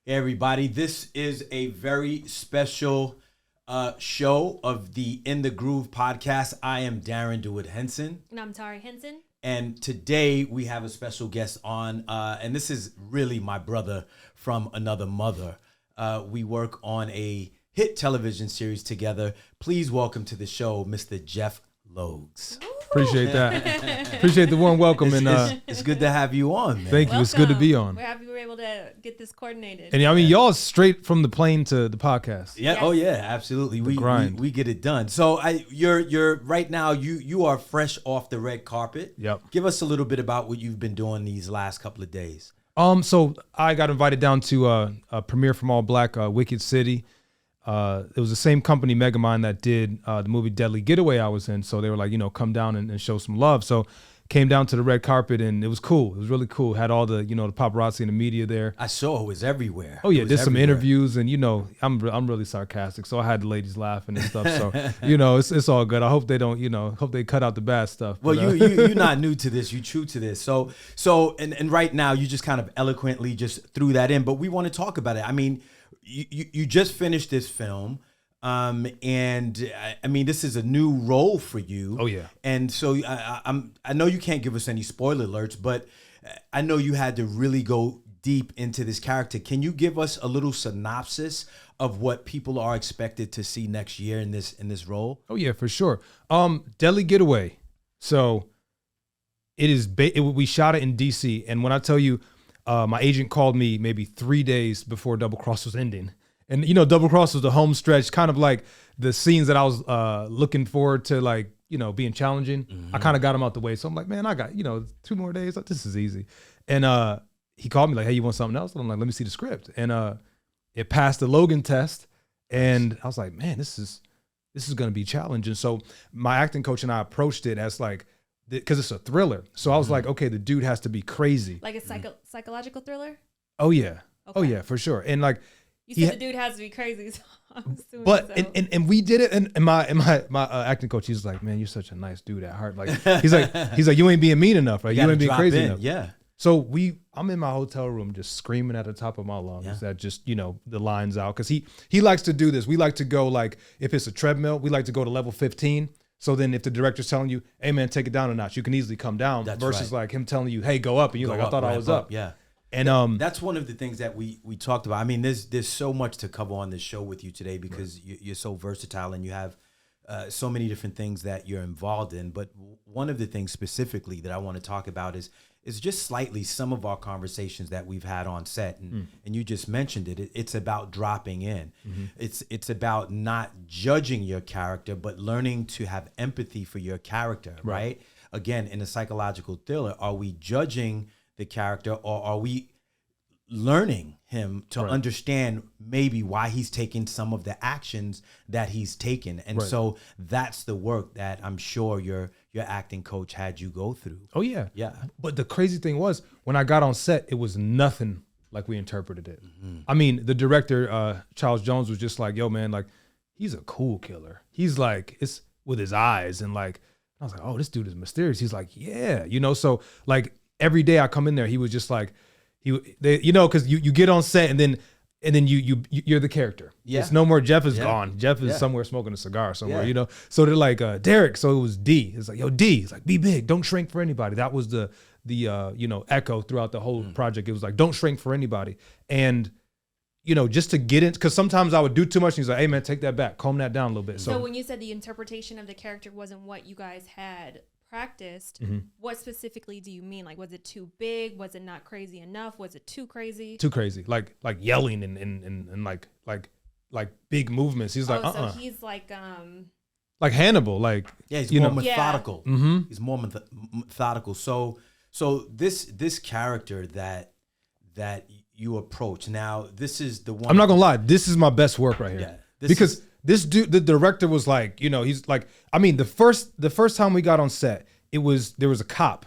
Hey everybody, this is a very special show of the In the Groove podcast. I am DARRIN HENSON. And I'm TAUREY HENSON. And today we have a special guest on, and this is really my brother from another mother. We work on a hit television series together. Please welcome to the show, Mr. Jeff Logs. Appreciate that. Appreciate the warm welcome. It's good to have you on, man. Thank you. It's good to be on. We're happy we were able to get this coordinated. And I mean, y'all straight from the plane to the podcast. Yeah. Yes. Oh yeah. Absolutely. We get it done. So you're right now. You are fresh off the red carpet. Yep. Give us a little bit about what you've been doing these last couple of days. So I got invited down to a premiere from All Black, Wicked City. It was the same company, Megamind, that did the movie Deadly Getaway I was in. So they were like, come down and show some love. So came down to the red carpet and it was cool. It was really cool. Had all the, the paparazzi and the media there. I saw it was everywhere. Oh yeah, did some interviews and I'm really sarcastic. So I had the ladies laughing and stuff. So, it's all good. I hope they don't, hope they cut out the bad stuff. Well, you're not new to this. You're true to this. So and right now you just kind of eloquently just threw that in, but we want to talk about it. I mean, you just finished this film, and I mean this is a new role for you. Oh yeah. And so I know you can't give us any spoiler alerts, but I know you had to really go deep into this character. Can you give us a little synopsis of what people are expected to see next year in this role? Oh yeah, for sure. Deadly Getaway. So it is. We shot it in DC, and when I tell you. My agent called me maybe 3 days before Double Cross was ending. And, Double Cross was the home stretch, kind of like the scenes that I was looking forward to, being challenging. Mm-hmm. I kind of got them out the way. So I'm like, man, I got, 2 more days. This is easy. And he called me like, hey, you want something else? And I'm like, let me see the script. And it passed the Logan test. And I was like, man, this is going to be challenging. So my acting coach and I approached it as like, because it's a thriller. So I was like, okay, the dude has to be crazy. Like a psychological thriller? Oh, yeah. Okay. Oh, yeah, for sure. And like, you said the dude has to be crazy. So I'm assuming but, so. and we did it. And my acting coach, he's like, man, you're such a nice dude at heart. Like, he's like, you ain't being mean enough, right? You ain't being crazy enough. Yeah. So I'm in my hotel room just screaming at the top of my lungs that just, the lines out. Cause he likes to do this. We like to go like, if it's a treadmill, we like to go to level 15. So then if the director's telling you, hey man, take it down a notch, you can easily come down. That's versus right. like him telling you, hey, go up. And you're like, I thought I was up. Yeah. And that's one of the things that we talked about. I mean, there's so much to cover on this show with you today because you're so versatile and you have so many different things that you're involved in. But one of the things specifically that I want to talk about is just slightly some of our conversations that we've had on set. And you just mentioned it. It's about dropping in. Mm-hmm. It's about not judging your character, but learning to have empathy for your character, right? Again, in a psychological thriller, are we judging the character or are we learning him to understand maybe why he's taking some of the actions that he's taken? And so that's the work that I'm sure your acting coach had you go through. Oh yeah. Yeah. But the crazy thing was when I got on set, it was nothing like we interpreted it. Mm-hmm. I mean, the director, Charles Jones, was just like, yo man, like he's a cool killer. He's like, it's with his eyes. And like, I was like, oh, this dude is mysterious. He's like, yeah, so like every day I come in there, he was just like, because you get on set and then you're the character. Yeah. It's no more Jeff is gone. Jeff is somewhere smoking a cigar somewhere, So they're like, Derek. So it was D. It's like, yo, D. It's like, be big. Don't shrink for anybody. That was the echo throughout the whole project. It was like, don't shrink for anybody. And, just to get in, because sometimes I would do too much. And he's like, hey man, take that back. Calm that down a little bit. So when you said the interpretation of the character wasn't what you guys had practiced, what specifically do you mean? Like, was it too big? Was it not crazy enough? Was it too crazy? Too crazy, like yelling and like big movements. He's like, so he's like Hannibal, like he's more methodical. Yeah. Mm-hmm. He's more methodical. So this character that you approach now, this is the one. I'm not gonna lie, this is my best work right here. Yeah, because this dude, the director was like, he's like, I mean, the first time we got on set, there was a cop.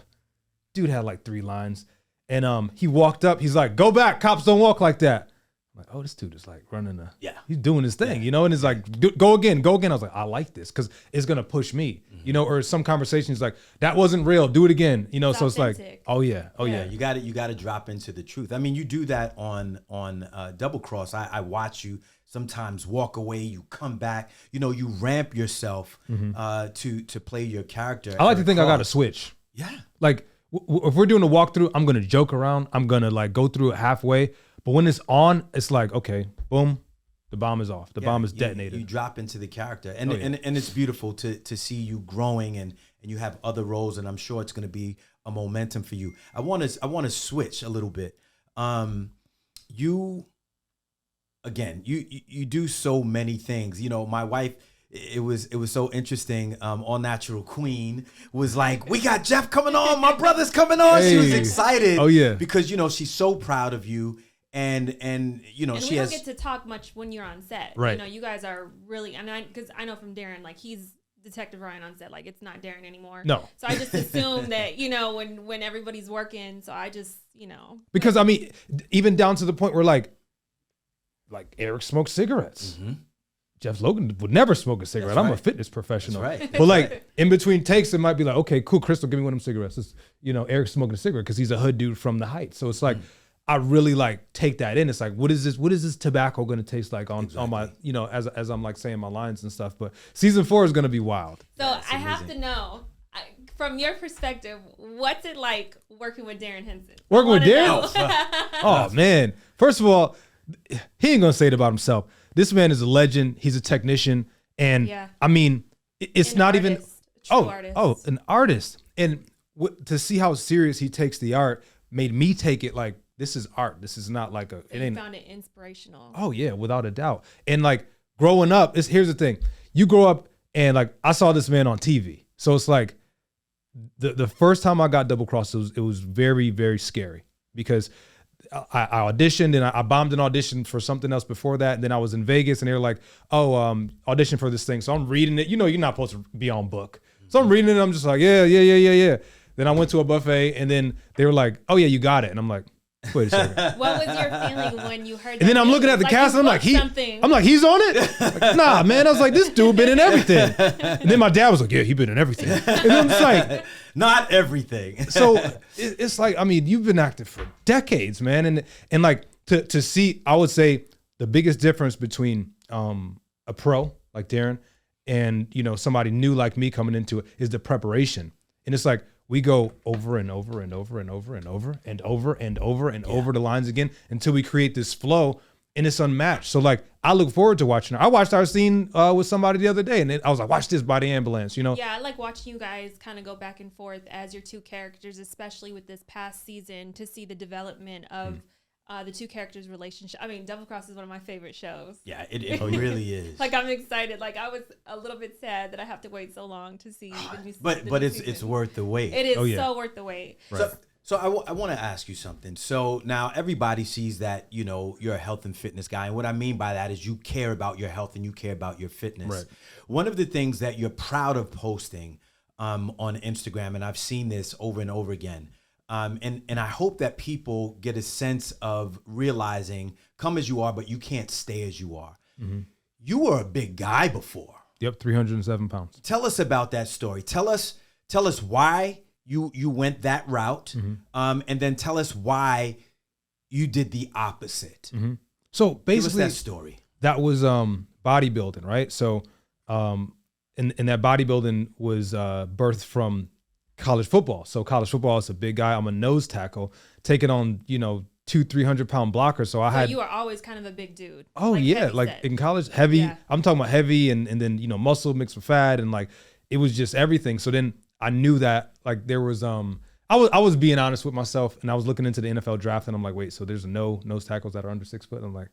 Dude had like 3 lines. And he walked up, he's like, go back, cops don't walk like that. like, oh, this dude is like running Yeah. he's doing his thing, you know, and it's like, go again. I was like, I like this because it's gonna push me, you know, or some conversations like, that wasn't real, do it again, you know. It's so it's like, authentic. oh yeah. You got to drop into the truth. I mean, you do that on Double Cross. I watch you sometimes walk away, you come back, you know, you ramp yourself to play your character. I like to think I got a switch. Yeah. Like if we're doing a walkthrough, I'm gonna joke around, I'm gonna like go through it halfway, but when it's on, it's like, okay, boom, the bomb is off, the bomb is detonated. You drop into the character, and and it's beautiful to see you growing, and you have other roles, and I'm sure it's going to be a momentum for you. I want to switch a little bit. You do so many things. You know, my wife, it was so interesting. All Natural Queen was like, we got Jeff coming on, my brother's coming on. She was excited. Oh yeah, because you know she's so proud of you. And you know, and she we has don't get to talk much when you're on set. Right. You know, you guys are really, because I know from Darren, like he's Detective Ryan on set, like it's not Darren anymore. No. So I just assume that, you know, when everybody's working, so I just, you know. Because I mean, even down to the point where like Eric smokes cigarettes. Jeff Logan would never smoke a cigarette. That's I'm right. a fitness professional. That's right. But like in between takes, it might be like, okay, cool, Crystal, give me one of them cigarettes. It's, you know, Eric's smoking a cigarette because he's a hood dude from the Heights. So it's like, I really like take that in. It's like, what is this tobacco going to taste like on my, you know, as I'm like saying my lines and stuff. But season 4 is going to be wild. So I have to know, from your perspective, what's it like working with Darren Henson? Working with Darren? Oh man. First of all, he ain't going to say it about himself. This man is a legend. He's a technician. And I mean, it's not even, an artist. And to see how serious he takes the art made me take it like, this is art. This is not like you found it inspirational. Oh yeah, without a doubt. And like growing up, here's the thing. You grow up and like I saw this man on TV. So it's like the first time I got double crossed, it was very, very scary because I auditioned and I bombed an audition for something else before that. And then I was in Vegas and they were like, audition for this thing. So I'm reading it. You know, you're not supposed to be on book. So I'm reading it and I'm just like, yeah. Then I went to a buffet and then they were like, oh yeah, you got it. And I'm like, wait a second. What was your feeling when you heard that? And then I'm looking at the cast and I'm like, he's on it? Like, nah, man. I was like, this dude been in everything. And then my dad was like, yeah, he been in everything. And then I'm just like, not everything. So it's like, I mean, you've been acting for decades, man. And like to see, I would say the biggest difference between a pro like Darren and, you know, somebody new like me coming into it is the preparation. And it's like, we go over and over and over and over and over and over and over and over the lines again until we create this flow, and it's unmatched. So like, I look forward to watching it. I watched our scene with somebody the other day, and I was like, watch this by the ambulance, you know? Yeah, I like watching you guys kind of go back and forth as your two characters, especially with this past season, to see the development of the two characters' relationship. I mean, Double Cross is one of my favorite shows. Yeah, it really is. Like, I'm excited. Like, I was a little bit sad that I have to wait so long to see the new But it's worth the wait. It is so worth the wait. Right. So I want to ask you something. So now everybody sees that, you know, you're a health and fitness guy. And what I mean by that is you care about your health and you care about your fitness. Right. One of the things that you're proud of posting on Instagram, and I've seen this over and over again, and I hope that people get a sense of realizing, come as you are, but you can't stay as you are. Mm-hmm. You were a big guy before. Yep, 307 pounds. Tell us about that story. Tell us why you went that route, and then tell us why you did the opposite. Mm-hmm. So basically, give us that story. That was bodybuilding, right? So, and that bodybuilding was birthed from college football. So college football is a big guy. I'm a nose tackle, taking on 200-300 pound blockers. So you were always kind of a big dude. Oh like yeah, like set. In college, heavy. Yeah. I'm talking about heavy, and then muscle mixed with fat, and like it was just everything. So then I knew that like there was I was being honest with myself, and I was looking into the NFL draft, and I'm like, wait, so there's no nose tackles that are under 6 foot? And I'm like,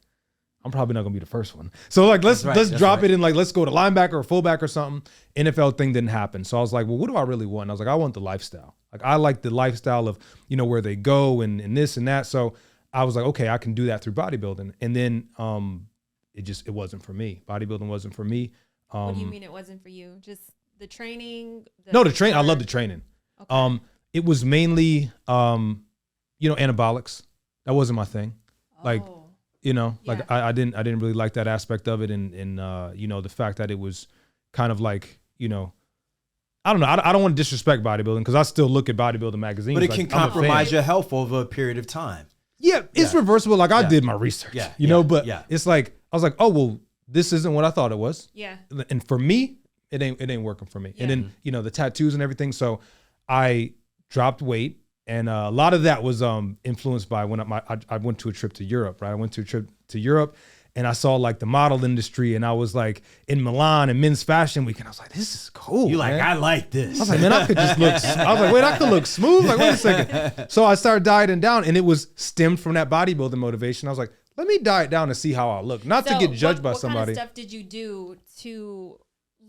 I'm probably not gonna be the first one. So like let's drop it in, like let's go to linebacker or fullback or something. NFL thing didn't happen. So I was like, well, what do I really want? And I was like, I want the lifestyle. Like I like the lifestyle of, where they go and this and that. So I was like, okay, I can do that through bodybuilding. And then it wasn't for me. Bodybuilding wasn't for me. What do you mean it wasn't for you? Just the training? The training. I love the training. Okay. It was mainly anabolics. That wasn't my thing. Like You know, like Yeah. I didn't really like that aspect of it, and you know, the fact that it was kind of like, you know, I don't know. I don't want to disrespect bodybuilding because I still look at bodybuilding magazines. But it like, can I'm a fan. compromise your health over a period of time. Yeah, it's Yeah. reversible. Like I Yeah. did my research, Yeah, you know, yeah, but yeah. it's like I was like, oh well, this isn't what I thought it was, Yeah. and for me, it ain't working for me. Yeah. And then you know the tattoos and everything. So I dropped weight, and a lot of that was influenced by when I went to a trip to Europe. Right, I went to a trip to Europe. And I saw like the model industry, and I was like in Milan and men's fashion week, and I was like, "This is cool." You like, man. I like this. I was like, man, I could just look. I was like, wait, I could look smooth. Like, wait a second. So I started dieting down, and it was stemmed from that bodybuilding motivation. I was like, let me diet down and see how I look, not to get judged by somebody. What kind of stuff did you do to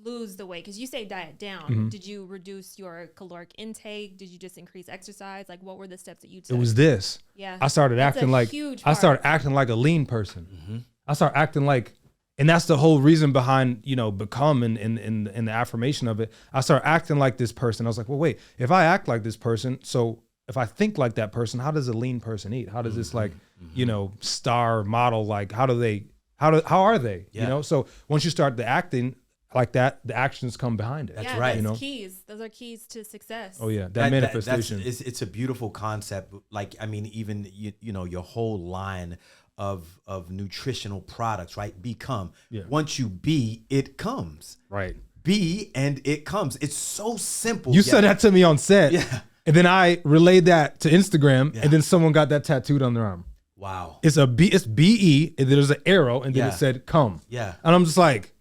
lose the weight? Because you say diet down. Mm-hmm. Did you reduce your caloric intake? Did you just increase exercise? Like, what were the steps that you took? It was this. Yeah. I started That's acting a like huge I started part. acting like a lean person. I started acting like, and that's the whole reason behind, you know, become and the affirmation of it. I started acting like this person. I was like, well, wait, if I act like this person, so if I think like that person, how does a lean person eat? How does this like, you know, star model, like how are they? Yeah. You know, so once you start the acting like that, the actions come behind it. That's yeah, right. That's You know? keys. Those are keys to success. Oh yeah, that That- manifestation. it's a beautiful concept. Like, I mean, even you know, your whole line of nutritional products, right? Become. Yeah. Once you be, it comes. right. Be and it comes. It's so simple. You yet- said that to me on set. Yeah. And then I relayed that to Instagram, Yeah. and then someone got that tattooed on their arm. Wow. It's it's BE, and there's an arrow, and then Yeah. it said come. Yeah. And I'm just like,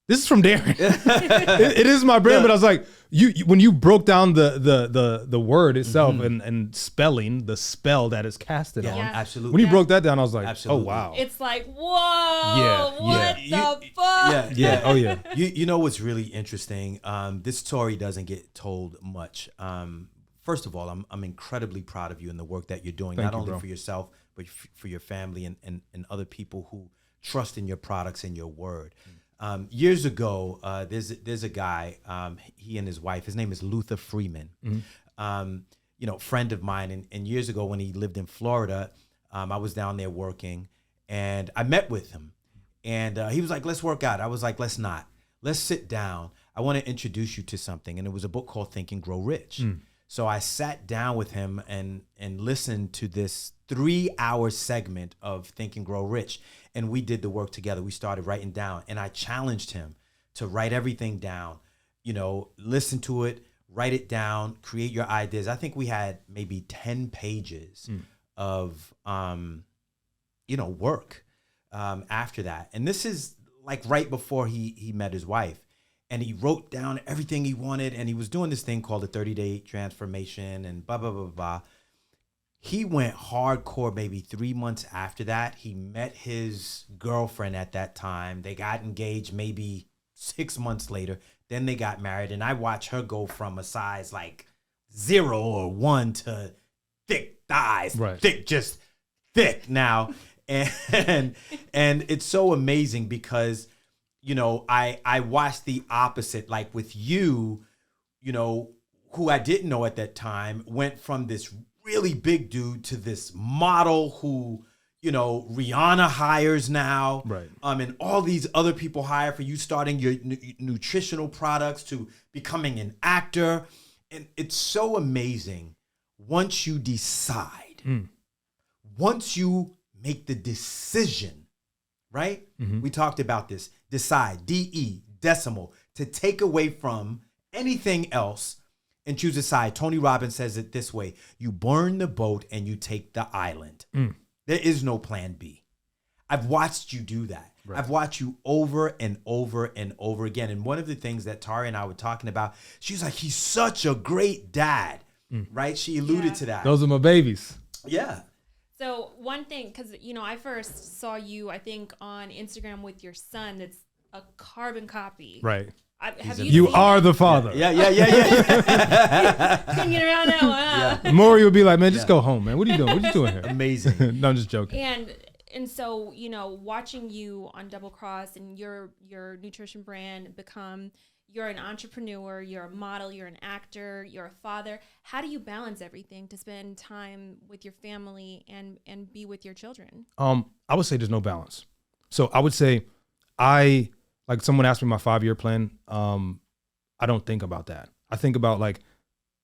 this is from Darren. it is my brand, but I was like, you when you broke down the word itself and spelling the spell that is casted Yeah, on. Yeah. absolutely. When you broke that down, I was like, Absolutely. oh wow. It's like, whoa, Yeah, what yeah. the fuck? Yeah, oh yeah. You know what's really interesting? This story doesn't get told much. First of all, I'm incredibly proud of you and the work that you're doing, Thank not you, only bro. for yourself, but for your family and other people who trust in your products and your word. Years ago, there's a guy, he and his wife, his name is Luther Freeman, you know, friend of mine. And years ago when he lived in Florida, I was down there working and I met with him. And he was like, let's work out. I was like, let's not. Let's sit down. I want to introduce you to something. And it was a book called Think and Grow Rich. So I sat down with him and listened to this 3-hour segment of Think and Grow Rich. And we did the work together. We started writing down. And I challenged him to write everything down, you know, listen to it, write it down, create your ideas. I think we had maybe 10 pages of, you know, work after that. And this is like right before he met his wife. And he wrote down everything he wanted. And he was doing this thing called the 30-day transformation and blah, blah, blah, blah. He went hardcore maybe 3 months after that. He met his girlfriend at that time. They got engaged maybe 6 months later. Then they got married. And I watched her go from a size like 0 or 1 to thick thighs, Right. just thick now. And it's so amazing because, you know, I watched the opposite, like with you, you know, who I didn't know at that time, went from this really big dude to this model who, you know, Rihanna hires now. Right. And all these other people hire for you, starting your nutritional products to becoming an actor. And it's so amazing once you decide, once you make the decision, right? We talked about this. Decide, D-E, decimal, to take away from anything else and choose a side. Tony Robbins says it this way: you burn the boat and you take the island. There is no plan B. I've watched you do that. Right. I've watched you over and over and over again. And one of the things that TAUREY and I were talking about, she was like, he's such a great dad, right? She alluded to that. Those are my babies. Yeah. So one thing, because, you know, I first saw you, I think, on Instagram with your son that's a carbon copy. Right. Have You seen are it? the father. Yeah. Couldn't get around that one, huh? Maury would be like, man, just go home, man. What are you doing? What are you doing here? Amazing. No, I'm just joking. And so, you know, watching you on Double Cross and your nutrition brand become, you're an entrepreneur, you're a model, you're an actor, you're a father. How do you balance everything to spend time with your family and be with your children? I would say there's no balance. So I would say like someone asked me my 5-year plan. I don't think about that. I think about like,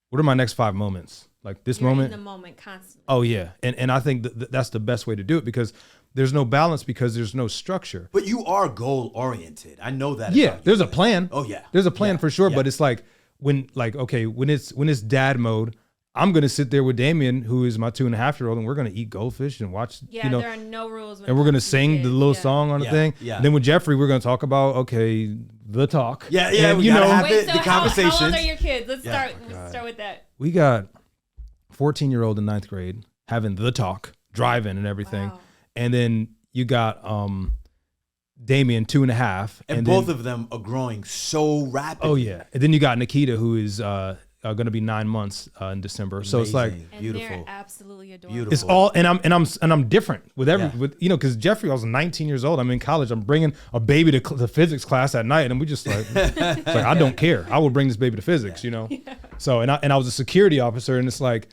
what are my next 5 moments? Like this You're moment. in the moment constantly. Oh yeah. And I think that's the best way to do it, because there's no balance because there's no structure. But you are goal oriented. I know that. Yeah, about you. there's a plan. Oh yeah. There's a plan Yeah. for sure, Yeah. but it's like when it's dad mode, I'm gonna sit there with Damien, who is my 2.5-year-old, and we're gonna eat goldfish and watch. Yeah, there are no rules. When and we're it gonna comes to sing the kids. little Yeah. song on the Yeah, thing. yeah. And then with Jeffrey, we're gonna talk about the talk. Yeah, And, we you gotta know, have Wait, the so how old conversations. are your kids? Let's Yeah. start with that. we got 14-year-old in 9th grade having the talk, driving and everything, Wow. and then you got Damien 2.5, And both of them are growing so rapidly. Oh yeah, and then you got Nikita, who is going to be 9 months in December. So it's like Amazing. And beautiful. they're absolutely adorable. Beautiful. it's all, and I'm different with Yeah. because Jeffrey, I was 19 years old. I'm in college. I'm bringing a baby to physics class at night, and we just like, it's like I don't care. I will bring this baby to physics, So and I was a security officer, and it's like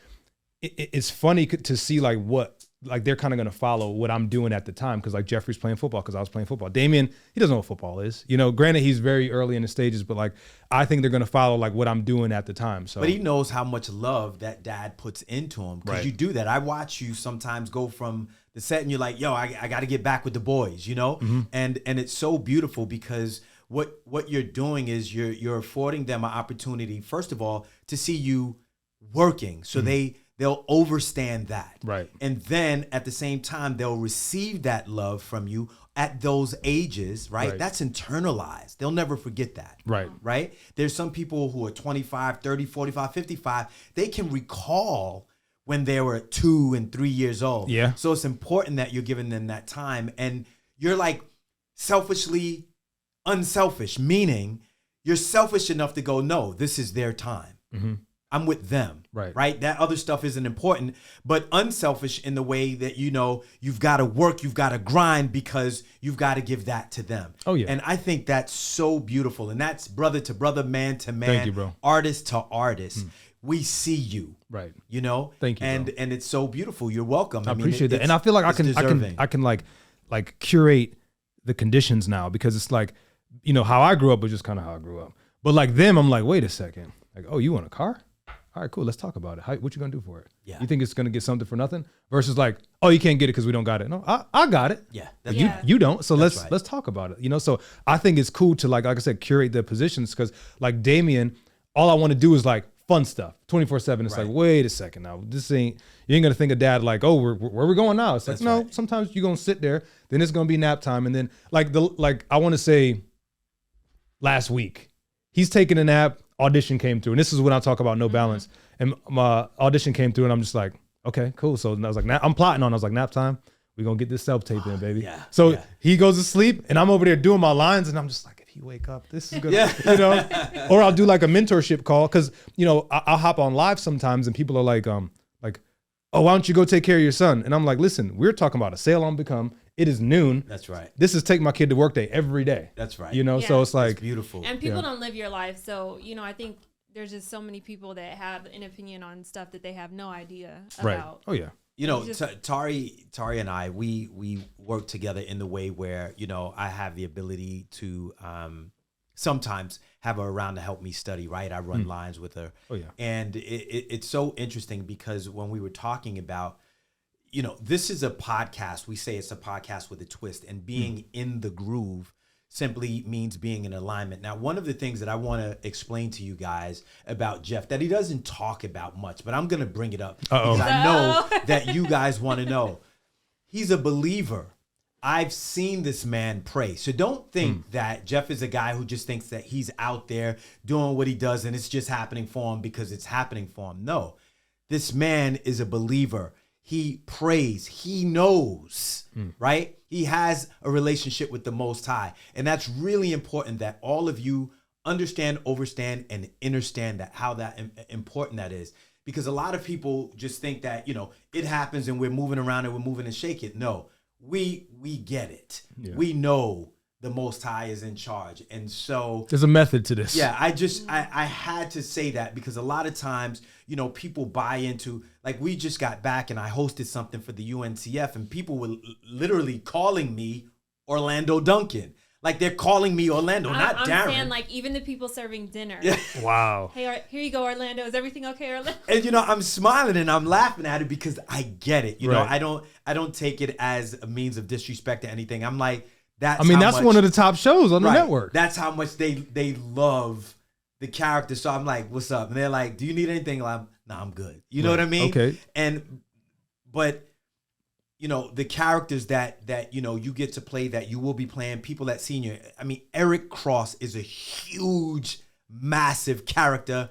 it's funny to see like what. Like they're kind of going to follow what I'm doing at the time, because like Jeffrey's playing football because I was playing football. Damien, he doesn't know what football is. Granted he's very early in the stages, but like I think they're going to follow like what I'm doing at the time. So, But he knows how much love that dad puts into him, because Right. you do that. I watch you sometimes go from the set and you're like, yo, I got to get back with the boys, Mm-hmm. and it's so beautiful, because what you're doing is you're affording them an opportunity, first of all, to see you working, so they'll overstand that. Right. And then at the same time, they'll receive that love from you at those ages, right? Right. That's internalized. They'll never forget that. Right. Right? There's some people who are 25, 30, 45, 55. They can recall when they were 2 and 3 years old. Yeah. So it's important that you're giving them that time. And you're like selfishly unselfish, meaning you're selfish enough to go, no, this is their time. Mm-hmm. I'm with them. Right. That other stuff isn't important, but unselfish in the way that, you've got to work, you've got to grind, because you've got to give that to them. Oh, yeah. And I think that's so beautiful. And that's brother to brother, man to man, Thank you, bro. artist to artist. We see you. Right. Thank you, and bro. and it's so beautiful. You're welcome. I appreciate that. And I feel like I can like curate the conditions now, because it's like, how I grew up was just kind of how I grew up. But like them, I'm like, wait a second. Like, oh, you want a car? All right, cool. Let's talk about it. What you gonna do for it? Yeah. You think it's gonna get something for nothing? Versus like, oh, you can't get it because we don't got it. No, I got it. Yeah. But Yeah. you don't. So That's let's right. let's talk about it. So I think it's cool to like I said, curate the positions, because like Damien, all I want to do is like fun stuff 24/7. It's Right. like, wait a second now. You ain't gonna think of dad like, oh, where we going now? It's like, That's no, right. sometimes you're gonna sit there, then it's gonna be nap time. And then like I want to say last week, he's taking a nap, audition came through. And this is when I talk about no balance. And my audition came through, and I'm just like, okay, cool. So I was like, I'm plotting on. I was like, nap time. We're gonna get this self-tape in, baby. Yeah, So yeah. he goes to sleep, and I'm over there doing my lines, and I'm just like, if he wake up, this is gonna, Yeah. Or I'll do like a mentorship call, because I'll hop on live sometimes, and people are like, oh, why don't you go take care of your son? And I'm like, listen, we're talking about a sale on Become. It is noon. That's right. This is take my kid to work day every day. That's right. Yeah. So it's like, It's beautiful. And people Yeah. don't live your life. So, I think there's just so many people that have an opinion on stuff that they have no idea right. about. Oh yeah. Just- Tari and I, we work together in the way where, I have the ability to sometimes have her around to help me study, right? I run lines with her. Oh, yeah. And it's so interesting, because when we were talking about, this is a podcast. We say it's a podcast with a twist, and being in the groove simply means being in alignment. Now, one of the things that I want to explain to you guys about Jeff that he doesn't talk about much, but I'm going to bring it up because I know that you guys want to know. He's a believer. I've seen this man pray. So don't think that Jeff is a guy who just thinks that he's out there doing what he does and it's just happening for him because it's happening for him. No, this man is a believer. He prays. He knows, right? He has a relationship with the Most High. And that's really important that all of you understand, overstand, and understand that how that important that is. Because a lot of people just think that, it happens and we're moving around and we're moving and shake it. No, we get it. Yeah. We know the Most High is in charge. And so There's a method to this. yeah, I had to say that because a lot of times, you know, people buy into, like, we just got back and I hosted something for the UNCF and people were literally calling me Orlando Duncan. Like, they're calling me Orlando, not I'm Darren. saying, like, even the people serving dinner. Wow. Hey, here you go, Orlando. Is everything okay, Orlando? And, you know, I'm smiling and I'm laughing at it because I get it. You know, I don't take it as a means of disrespect or anything. I'm like, that's one of the top shows on the network. That's how much they love the character. So I'm like, what's up? And they're like, do you need anything? Like, nah, I'm good. You know what I mean? Okay. But you know, the characters that you know you get to play, that you will be playing, people at senior. I mean, Eric Cross is a huge, massive character,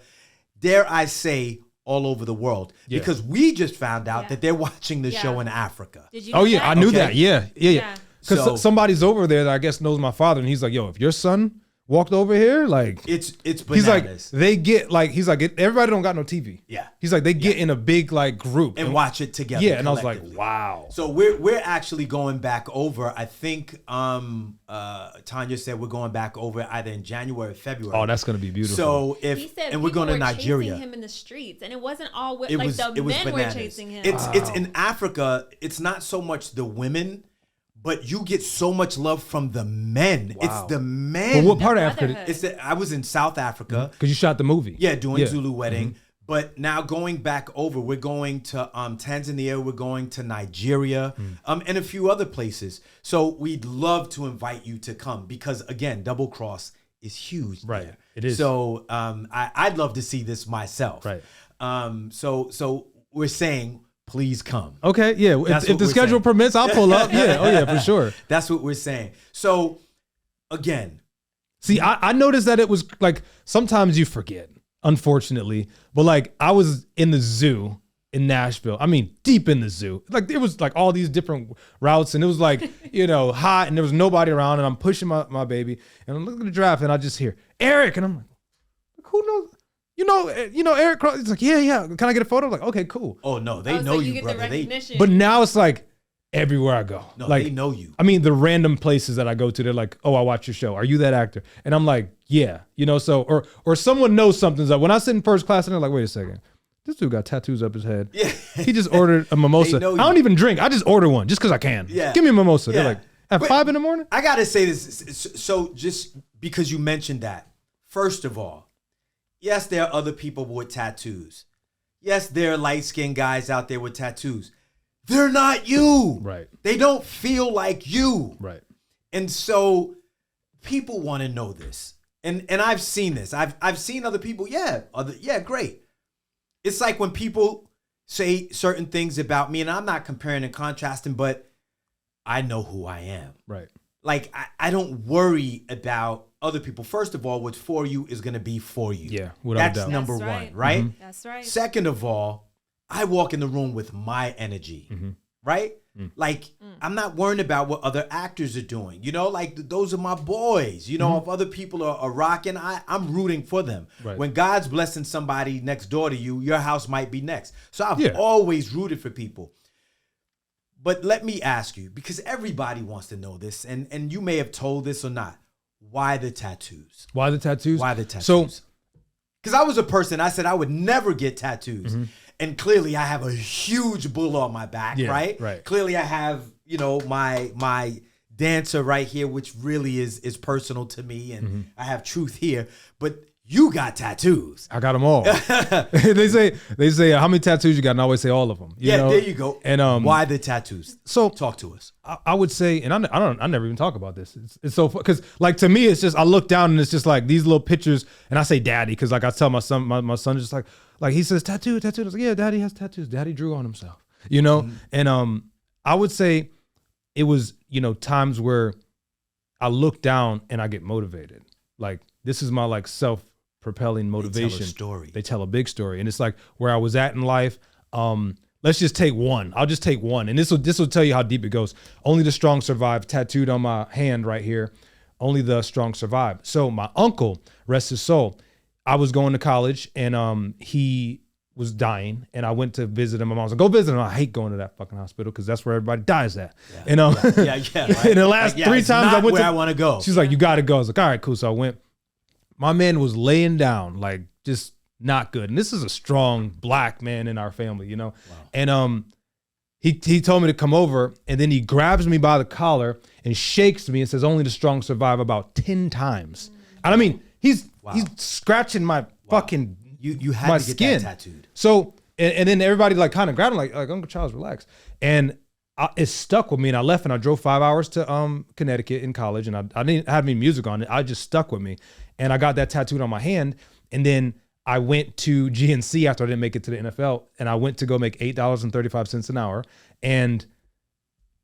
dare I say, all over the world. Yeah. Because we just found out that they're watching the show in Africa. Did you? Oh yeah, I knew Okay. that. Yeah. Because So- somebody's over there that I guess knows my father, and he's like, "Yo, if your son walked over here, like It's bananas. he's like they get like he's like everybody don't got no TV. Yeah. He's like they get in a big like group and watch it together. Yeah, and I was like, collectively. wow. So we're actually going back over. I think Tanya said we're going back over either in January or February. Oh, that's gonna be beautiful. So He said and we're going to people were Nigeria. chasing him in the streets, and it wasn't all It like was the it was men bananas. were chasing him. It's in Africa. It's not so much the women, but you get so much love from the men. Wow. It's the men. But what part of Africa? brotherhood. It's I was in South Africa. Because you shot the movie. Yeah, doing Zulu Wedding. But now going back over, we're going to Tanzania, we're going to Nigeria, and a few other places. So we'd love to invite you to come because, again, Double Cross is huge. Right. there. It is. So I'd love to see this myself. Right. So we're saying, please come. Okay. Yeah. That's If what the we're schedule saying. permits, I'll pull up. Yeah. Oh yeah, for sure. That's what we're saying. So again, See, I noticed that it was like sometimes you forget, unfortunately. But like I was in the zoo in Nashville. I mean, deep in the zoo. Like there was like all these different routes, and it was like, you know, hot, and there was nobody around, and I'm pushing my baby, and I'm looking at the draft, and I just hear Eric, and I'm like, who knows? You know Eric Cross. It's like, yeah. Can I get a photo? I'm like, okay, cool. oh no, they Oh, know so you, get brother. the They recognition. But now it's like everywhere I go. no, like they know you. I mean, the random places that I go to, they're like, "Oh, I watch your show. Are you that actor?" And I'm like, "Yeah." You know, so or someone knows something's up. When I sit in first class and they're like, "Wait a second, this dude got tattoos up his head. Yeah. He just ordered a mimosa. I They know don't you. even drink. I just order one just because I can. Yeah. Give me a mimosa." Yeah. They're like, "At But- 5 in the morning?" I gotta say this. So just because you mentioned that, first of all, yes, there are other people with tattoos. Yes, there are light-skinned guys out there with tattoos. They're not you. Right. They don't feel like you. Right. And so people want to know this. And I've seen this. I've seen other people, great. It's like when people say certain things about me, and I'm not comparing and contrasting, but I know who I am. Right. Like, I don't worry about other people. First of all, what's for you is going to be for you. Yeah, without a That's doubt. number That's one, right. right? That's right. Second of all, I walk in the room with my energy, right? Like, I'm not worrying about what other actors are doing. You know, like, those are my boys. You know, if other people are rocking, I'm rooting for them. Right. When God's blessing somebody next door to you, your house might be next. So I've Yeah. always rooted for people. But let me ask you, because everybody wants to know this, and you may have told this or not, why the tattoos? Why the tattoos? Why the tattoos? So Because I was a person, I said I would never get tattoos. And clearly I have a huge bull on my back, Yeah, right? right. Clearly I have, you know, my dancer right here, which really is personal to me. And I have truth here. But you got tattoos. I got them all. they say how many tattoos you got, and I always say all of them. You know? There you go. And why the tattoos? So Talk to us. I would say, and I never even talk about this. It's so because like to me, it's just I look down and it's just like these little pictures, and I say daddy because like I tell my son, my son is just like he says tattoo. I was like, yeah, daddy has tattoos. Daddy drew on himself, you know. And I would say it was times where I look down and I get motivated. Like this is my like self-propelling motivation. They tell a big story, and it's like where I was at in life. Let's just take one. I'll just take one. And this will tell you how deep it goes. Only the strong survive, tattooed on my hand right here. Only the strong survive. So my uncle, rest his soul, I was going to college and he was dying, and I went to visit him. My mom was like, "Go visit him." I hate going to that fucking hospital because that's where everybody dies at. Yeah. And Right. in the last 3 times I went where to, I want to go. she's like, "You got to go." I was like, "All right, cool." So I went. My man was laying down, like just not good. And this is a strong black man in our family, Wow. And he told me to come over, and then he grabs me by the collar and shakes me and says, "Only the strong survive," about 10 times. And I mean, he's scratching my fucking you had my to get skin that tattooed. So and then everybody like kind of grabbed him like Uncle Charles, relax. And it stuck with me, and I left, and I drove 5 hours to Connecticut in college, and I didn't have any music on it. I just stuck with me, and I got that tattooed on my hand. And then I went to GNC after I didn't make it to the NFL, and I went to go make $8.35 an hour. And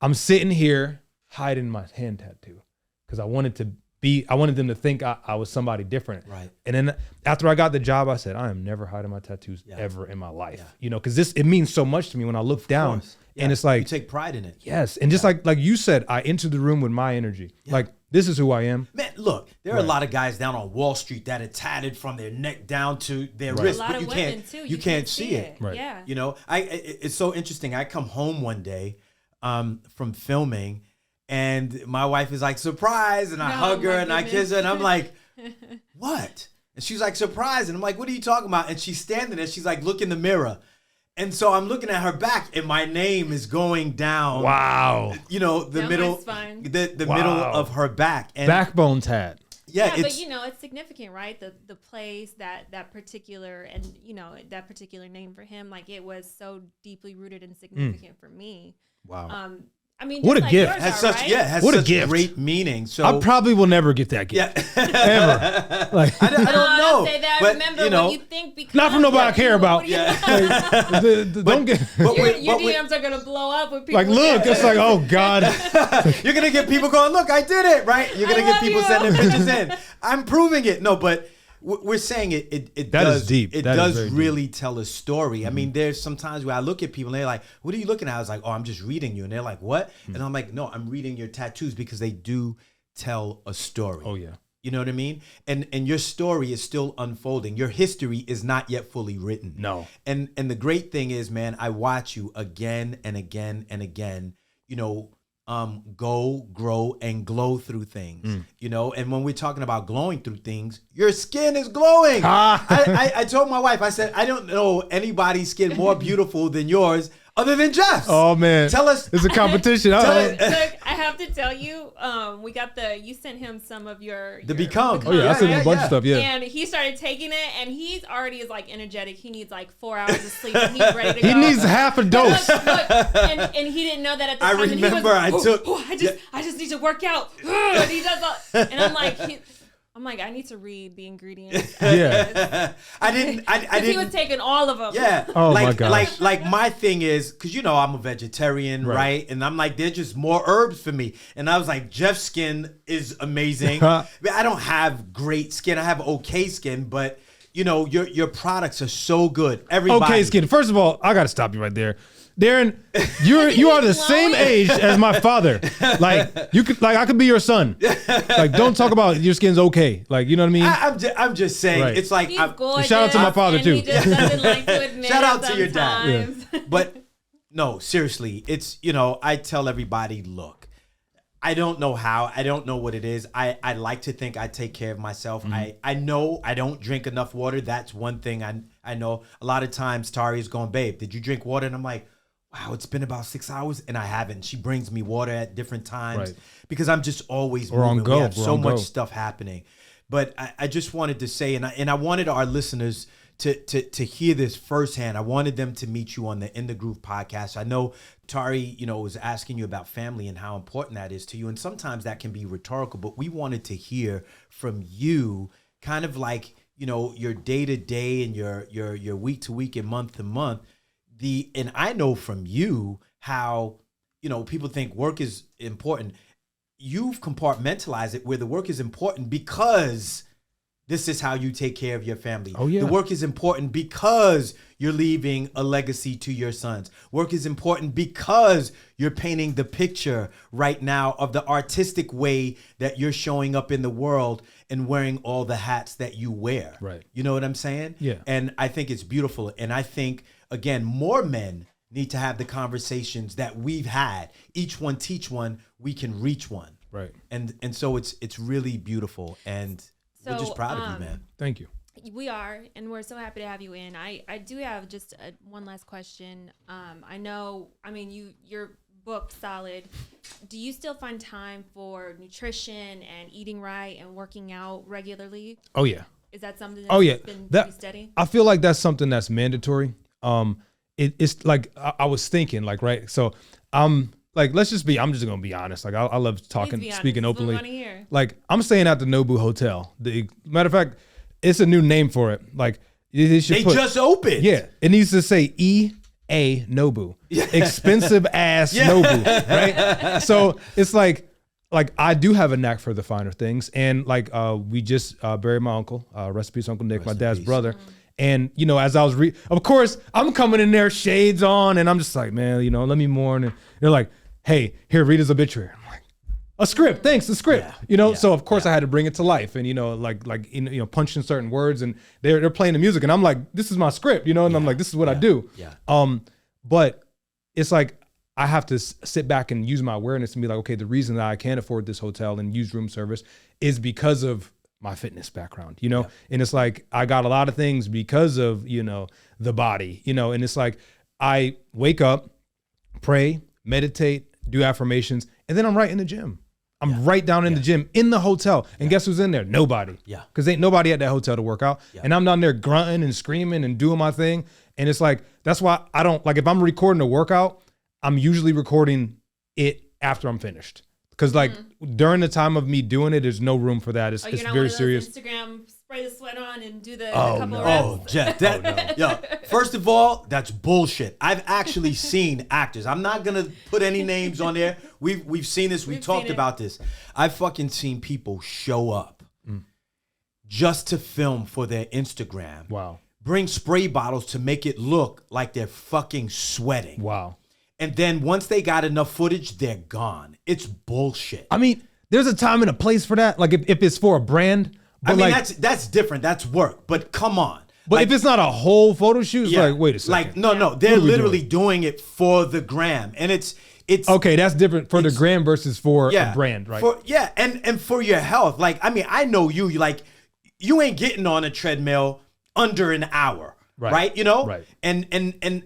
I'm sitting here hiding my hand tattoo because I wanted them to think I was somebody different. Right. And then after I got the job, I said, I am never hiding my tattoos ever in my life. Because it means so much to me when I look down. And it's like, you take pride in it. Yes. And just like you said, I entered the room with my energy. Like, this is who I am. Man, look, there are a lot of guys down on Wall Street that are tatted from their neck down to their wrist, but you can't see it. Right. Yeah. It's so interesting. I come home one day from filming, and my wife is like, "Surprise," and I hug her and I kiss her, and I'm like, "What?" And she's like, "Surprise," and I'm like, "What are you talking about?" And she's standing there. She's like, "Look in the mirror." And so I'm looking at her back, and my name is going down. Wow. The middle, the middle of her back. And backbone tat. Yeah, but it's significant, right? The place that particular and that particular name for him, like it was so deeply rooted and significant for me. Wow. I mean, what a gift! Has such what a gift. Great meaning. So I probably will never get that gift. Ever. Like I don't know. Say that. But, remember what you think because not from nobody I care about. Don't get your DMs are gonna blow up with people. Like, look, it's like, oh God. You're gonna get people going, look, I did it, right? You're gonna get people sending pictures in. I'm proving it. No, but we're saying it that does is deep. It that does is really deep. tell a story. Mm-hmm. I mean, there's sometimes where I look at people and they're like, "What are you looking at?" I was like, "Oh, I'm just reading you." And they're like, "What?" Mm-hmm. And I'm like, "No, I'm reading your tattoos because they do tell a story." Oh yeah. You know what I mean? And your story is still unfolding. Your history is not yet fully written. No. And the great thing is, man, I watch you again and again and again, go, grow, and glow through things, and when we're talking about glowing through things, your skin is glowing. I told my wife, I said, I don't know anybody's skin more beautiful than yours other than Jeff's. Oh man. Tell us. It's a competition. Look, I have to tell you, you sent him some of your Become. Oh yeah, I sent him a bunch of stuff, yeah. And he started taking it, and he's already is like energetic. He needs like 4 hours of sleep, and he's ready to go. He needs half a dose. Look, and he didn't know that at the time. I remember I just need to work out. And he does all, and I'm like, I need to read the ingredients. Yeah. I didn't. He was taking all of them. Yeah. Oh my gosh. Like my thing is, because I'm a vegetarian, right? And I'm like, there's just more herbs for me. And I was like, Jeff's skin is amazing. I don't have great skin. I have okay skin, but your products are so good. Everybody. Okay skin. First of all, I gotta stop you right there. Darren, you are the same age as my father. Like I could be your son. Like, don't talk about your skin's okay. Like, you know what I mean? I'm just saying, right. It's like he's gorgeous, shout out to my father too. He just doesn't like to admit shout out to your dad. Yeah. But no, seriously, it's I tell everybody, look, I don't know how, I don't know what it is. I like to think I take care of myself. Mm-hmm. I know I don't drink enough water. That's one thing I know. A lot of times Tari is going, babe, did you drink water? And I'm like, wow, it's been about 6 hours and I haven't. She brings me water at different times because I'm just always moving. On go. We have so much stuff happening. But I just wanted to say, and I wanted our listeners to hear this firsthand. I wanted them to meet you on the In the Groove podcast. I know Tari, was asking you about family and how important that is to you. And sometimes that can be rhetorical, but we wanted to hear from you kind of like, your day to day and your week to week and month to month. And I know from you how, people think work is important. You've compartmentalized it where the work is important because This is how you take care of your family. Oh, yeah. The work is important because you're leaving a legacy to your sons. Work is important because you're painting the picture right now of the artistic way that you're showing up in the world and wearing all the hats that you wear. Right. You know what I'm saying? Yeah. And I think it's beautiful. And I think, again, more men need to have the conversations that we've had. Each one teach one, we can reach one. Right. And so it's really beautiful. And we're just proud of you, man. Thank you. We are, and we're so happy to have you in. I do have just one last question. I know, I mean, you're booked solid. Do you still find time for nutrition and eating right and working out regularly? Oh, yeah. Is that something that's been pretty steady? I feel like that's something that's mandatory. It's like I was thinking, like, right. So like, I'm just gonna be honest. Like, I love speaking openly. Like, I'm staying at the Nobu Hotel. The matter of fact, it's a new name for it. Like, they just opened. Yeah, it needs to say EA Nobu, expensive ass Nobu, right? So it's like I do have a knack for the finer things, and like we just buried my uncle, rest in peace, Uncle Nick, my dad's brother. And, you know, as I was, of course, I'm coming in there, shades on, and I'm just like, man, you know, let me mourn. And they're like, hey, here, read his obituary. I'm like, a script, thanks, a script. Yeah, you know, so of course I had to bring it to life, and, you know, like you know, punching certain words, and they're playing the music, and I'm like, this is my script, you know, and I'm like, this is what I do. Yeah. But it's like I have to sit back and use my awareness and be like, okay, the reason that I can't afford this hotel and use room service is because of my fitness background, you know? Yeah. And it's like, I got a lot of things because of, you know, the body, you know, and it's like, I wake up, pray, meditate, do affirmations, and then I'm right in the gym. I'm right down in the gym in the hotel. And guess who's in there? Nobody. Yeah. Because ain't nobody at that hotel to work out. Yeah. And I'm down there grunting and screaming and doing my thing. And it's like, that's why I don't, like, if I'm recording a workout, I'm usually recording it after I'm finished. Because like during the time of me doing it, there's no room for that. It's very serious. Instagram, spray the sweat on and do the couple of reps. Oh, Jeff, yo, first of all, that's bullshit. I've actually seen actors. I'm not gonna put any names on there. We've seen this. We talked about this. I've fucking seen people show up just to film for their Instagram. Wow. Bring spray bottles to make it look like they're fucking sweating. Wow. And then once they got enough footage, they're gone. It's bullshit. I mean, there's a time and a place for that. Like if it's for a brand. But I mean, like, that's different. That's work. But come on. But like, if it's not a whole photo shoot, it's like, wait a second. Like, no. They're literally doing it for the gram. And it's okay, that's different for the gram versus for a brand, right? And for your health. Like, I mean, I know you you ain't getting on a treadmill under an hour. Right. You know? Right. And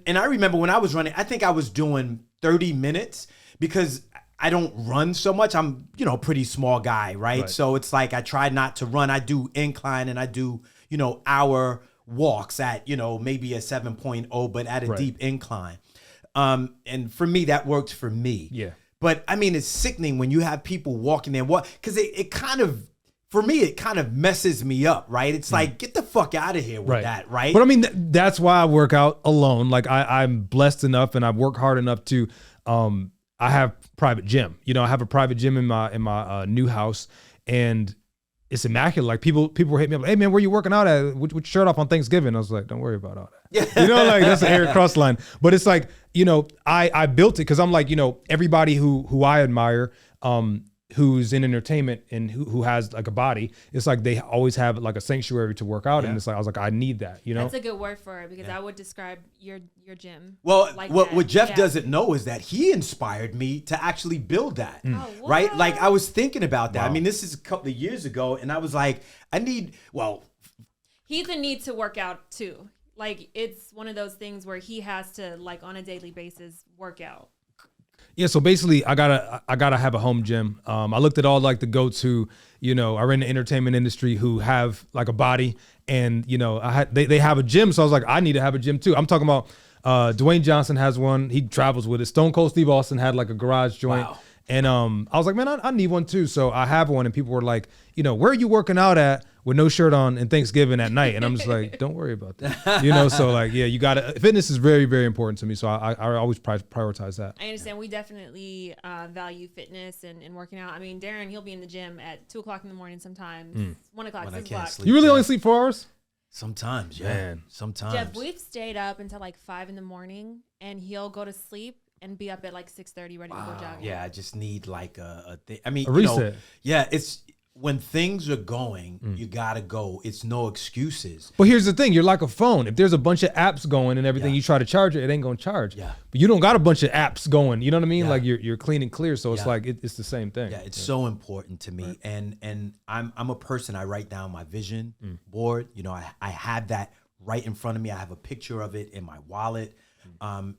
I remember when I was running, I think I was doing 30 minutes because I don't run so much. I'm, you know, a pretty small guy, right? So it's like I try not to run. I do incline and I do, you know, hour walks at, you know, maybe a 7.0, but at a deep incline. And for me, that worked for me. Yeah. But I mean, it's sickening when you have people walking there, because it kind of, for me, it kind of messes me up, right? It's like, get the fuck out of here with that, right? But I mean, that's why I work out alone. Like I'm blessed enough and I work hard enough to, I have private gym. You know, I have a private gym in my new house, and it's immaculate. Like people were hitting me up, like, hey man, where you working out at? With shirt off on Thanksgiving? I was like, don't worry about all that. You know, like that's an Eric Cross line. But it's like, you know, I built it because I'm like, you know, everybody who I admire, who's in entertainment and who has like a body, it's like they always have like a sanctuary to work out. And it's like, I was like, I need that, you know? That's a good word for it, because I would describe your gym. Well, like what Jeff doesn't know is that he inspired me to actually build that, right? Like I was thinking about that. Wow. I mean, this is a couple of years ago, and I was like, he's in need to work out too. Like it's one of those things where he has to, like, on a daily basis work out. Yeah, so basically, I gotta have a home gym. I looked at all like the goats who, you know, are in the entertainment industry who have like a body, and you know, they have a gym. So I was like, I need to have a gym too. I'm talking about Dwayne Johnson has one. He travels with it. Stone Cold Steve Austin had like a garage joint. Wow. And I was like, man, I need one too. So I have one, and people were like, you know, where are you working out at with no shirt on and Thanksgiving at night. And I'm just like, don't worry about that. You know, so like, yeah, you got to, fitness is very, very important to me. So I always prioritize that. I understand. We definitely value fitness and working out. I mean, Darren, he'll be in the gym at 2 o'clock in the morning sometimes, 1 o'clock, 6 o'clock. You really only sleep 4 hours? Sometimes, yeah. Man. Sometimes. Jeff, we've stayed up until like 5 in the morning, and he'll go to sleep and be up at like 6:30 ready to go jogging. Yeah, I just need like a thing. I mean, a reset. Yeah, it's when things are going, you gotta go. It's no excuses. But here's the thing: you're like a phone. If there's a bunch of apps going and everything, you try to charge it, it ain't gonna charge. Yeah. But you don't got a bunch of apps going. You know what I mean? Yeah. Like you're clean and clear. So it's like it's the same thing. Yeah, it's so important to me. Right. And I'm a person. I write down my vision board. You know, I have that right in front of me. I have a picture of it in my wallet.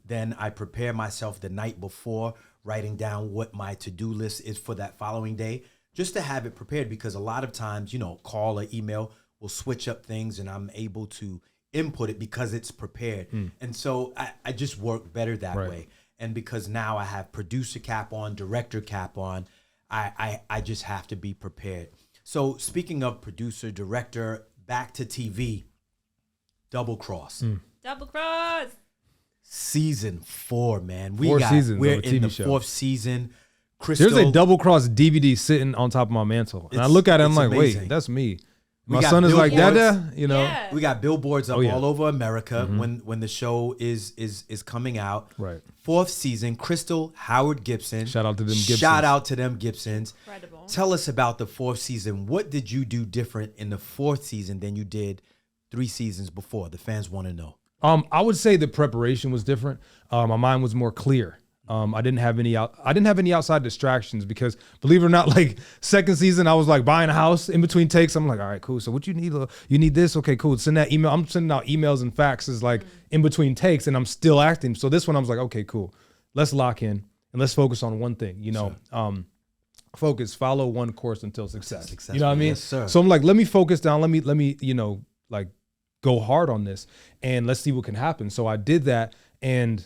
Then I prepare myself the night before, writing down what my to-do list is for that following day, just to have it prepared, because a lot of times, you know, call or email will switch up things and I'm able to input it because it's prepared. And so I just work better that way. And because now I have producer cap on, director cap on, I just have to be prepared. So speaking of producer, director, back to TV, Double Cross. Double Cross. Season 4, man. We're in the show. 4th season. Crystal, there's a Double Cross DVD sitting on top of my mantle. And I look at it, I'm like, amazing. wait, that's me. We My got son is like, billboards. Dada, you know. Yeah. we got billboards up Oh, yeah. all over America when the show is coming out. Right. 4th season, Crystal, Howard Gibson. Shout out to them Gibsons. Shout out to them Gibsons. Incredible. Tell us about the 4th season. What did you do different in the 4th season than you did 3 seasons before? The fans want to know. I would say the preparation was different. My mind was more clear. I didn't have any outside distractions because, believe it or not, like 2nd season, I was like buying a house in between takes. I'm like, all right, cool. So what you need? You need this? Okay, cool. Send that email. I'm sending out emails and faxes like in between takes, and I'm still acting. So this one, I was like, okay, cool. Let's lock in and let's focus on one thing. You know, focus, follow one course until success. You know what I mean? Yes, sir. So I'm like, let me focus down. Let me, you know, like go hard on this and let's see what can happen. So I did that, and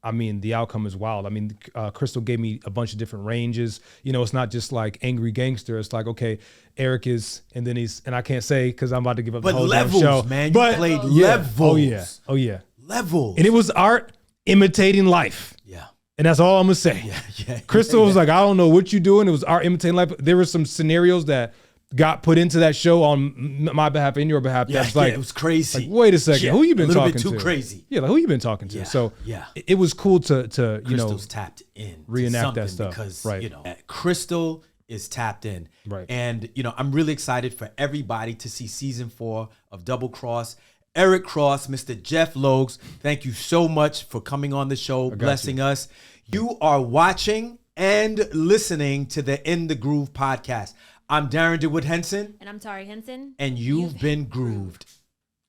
I mean, the outcome is wild. I mean, Crystal gave me a bunch of different ranges. You know, it's not just like angry gangster. It's like, okay, Eric is, and then and I can't say because I'm about to give up the whole levels, damn show. Man, but you played yeah. levels. Oh yeah. Levels. And it was art imitating life. Yeah. And that's all I'm gonna say. Yeah. Crystal was like, I don't know what you're doing. It was art imitating life. There were some scenarios that got put into that show on my behalf and your behalf. Yeah, That's like, it was crazy. Like, wait a second, who you been talking to? A little bit too crazy. Yeah, like who you been talking to? Yeah, So yeah. it was cool to you know, Crystal's tapped in. reenact to that stuff. Because, Right. you know, Crystal is tapped in. Right. And, you know, I'm really excited for everybody to see season 4 of Double Cross. Eric Cross, Mr. Jeff Logs, thank you so much for coming on the show, blessing us. You are watching and listening to the In the Groove podcast. I'm Darren DeWood Henson. And I'm Taurey Henson. And you've been grooved.